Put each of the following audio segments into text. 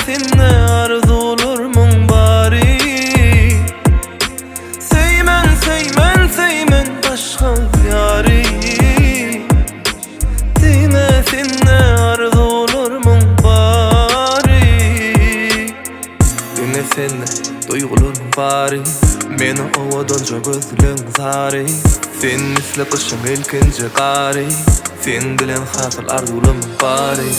seninle arzularımın bari. Seymen seymen seymen başka yari. Dime seninle arzularımın bari. Dime seninle duygularımın bari. Meni ovadonca gözlerin zari. Sen misli kışın ilkinci qari. Sen bilen hasıl arzularımın bari.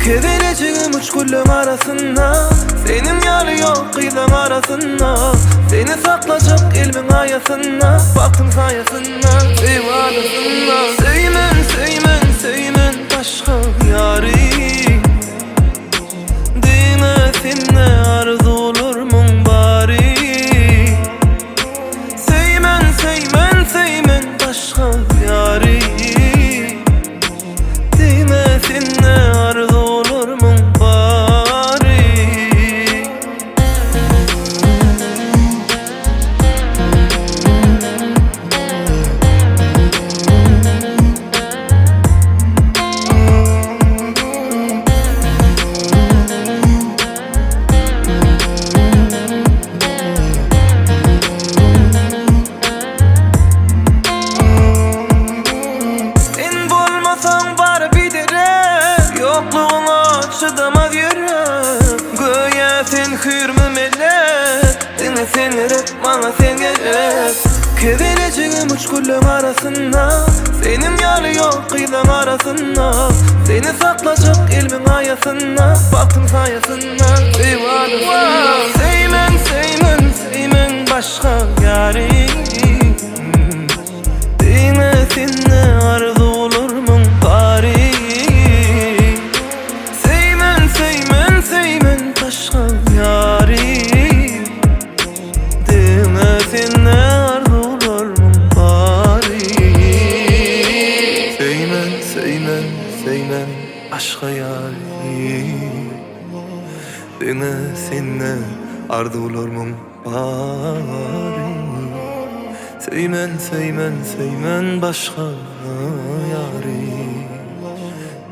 Kedeleceğim uç kullum arasında. Senin yali yok kıyıdan arasında. Seni saklayacak ilmin ayasında. Baktım sayasında, eyvallasında. Seymen seymen seymen başka yari. Dine seninle arzularımın bari. Seymen seymen seymen başka yari. Dine seninle arzularımın bari. Sen bolmasan var bidirem, yokluğuna çıdamaz yürüm. Göğe sen hürmü melek, dine sen gerek, bana sen gerek. Kedeleceğim uç kullum arasında. Senin yali yok kıyıdan arasında. Seni saklayacak ilmin ayasında. Baktım sayasında, eyvallah. Seymen seymen seymen başka yari. Dine seninle arzularımın bari. Seymen seymen seymen başka yari. Dine seninle arzularımın bari. Seymen seymen seymen başka yari. Dine seninle arzularımın bari. Seymen seymen seymen başka yari.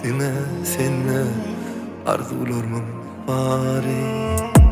Dine seninle arzularımın bari.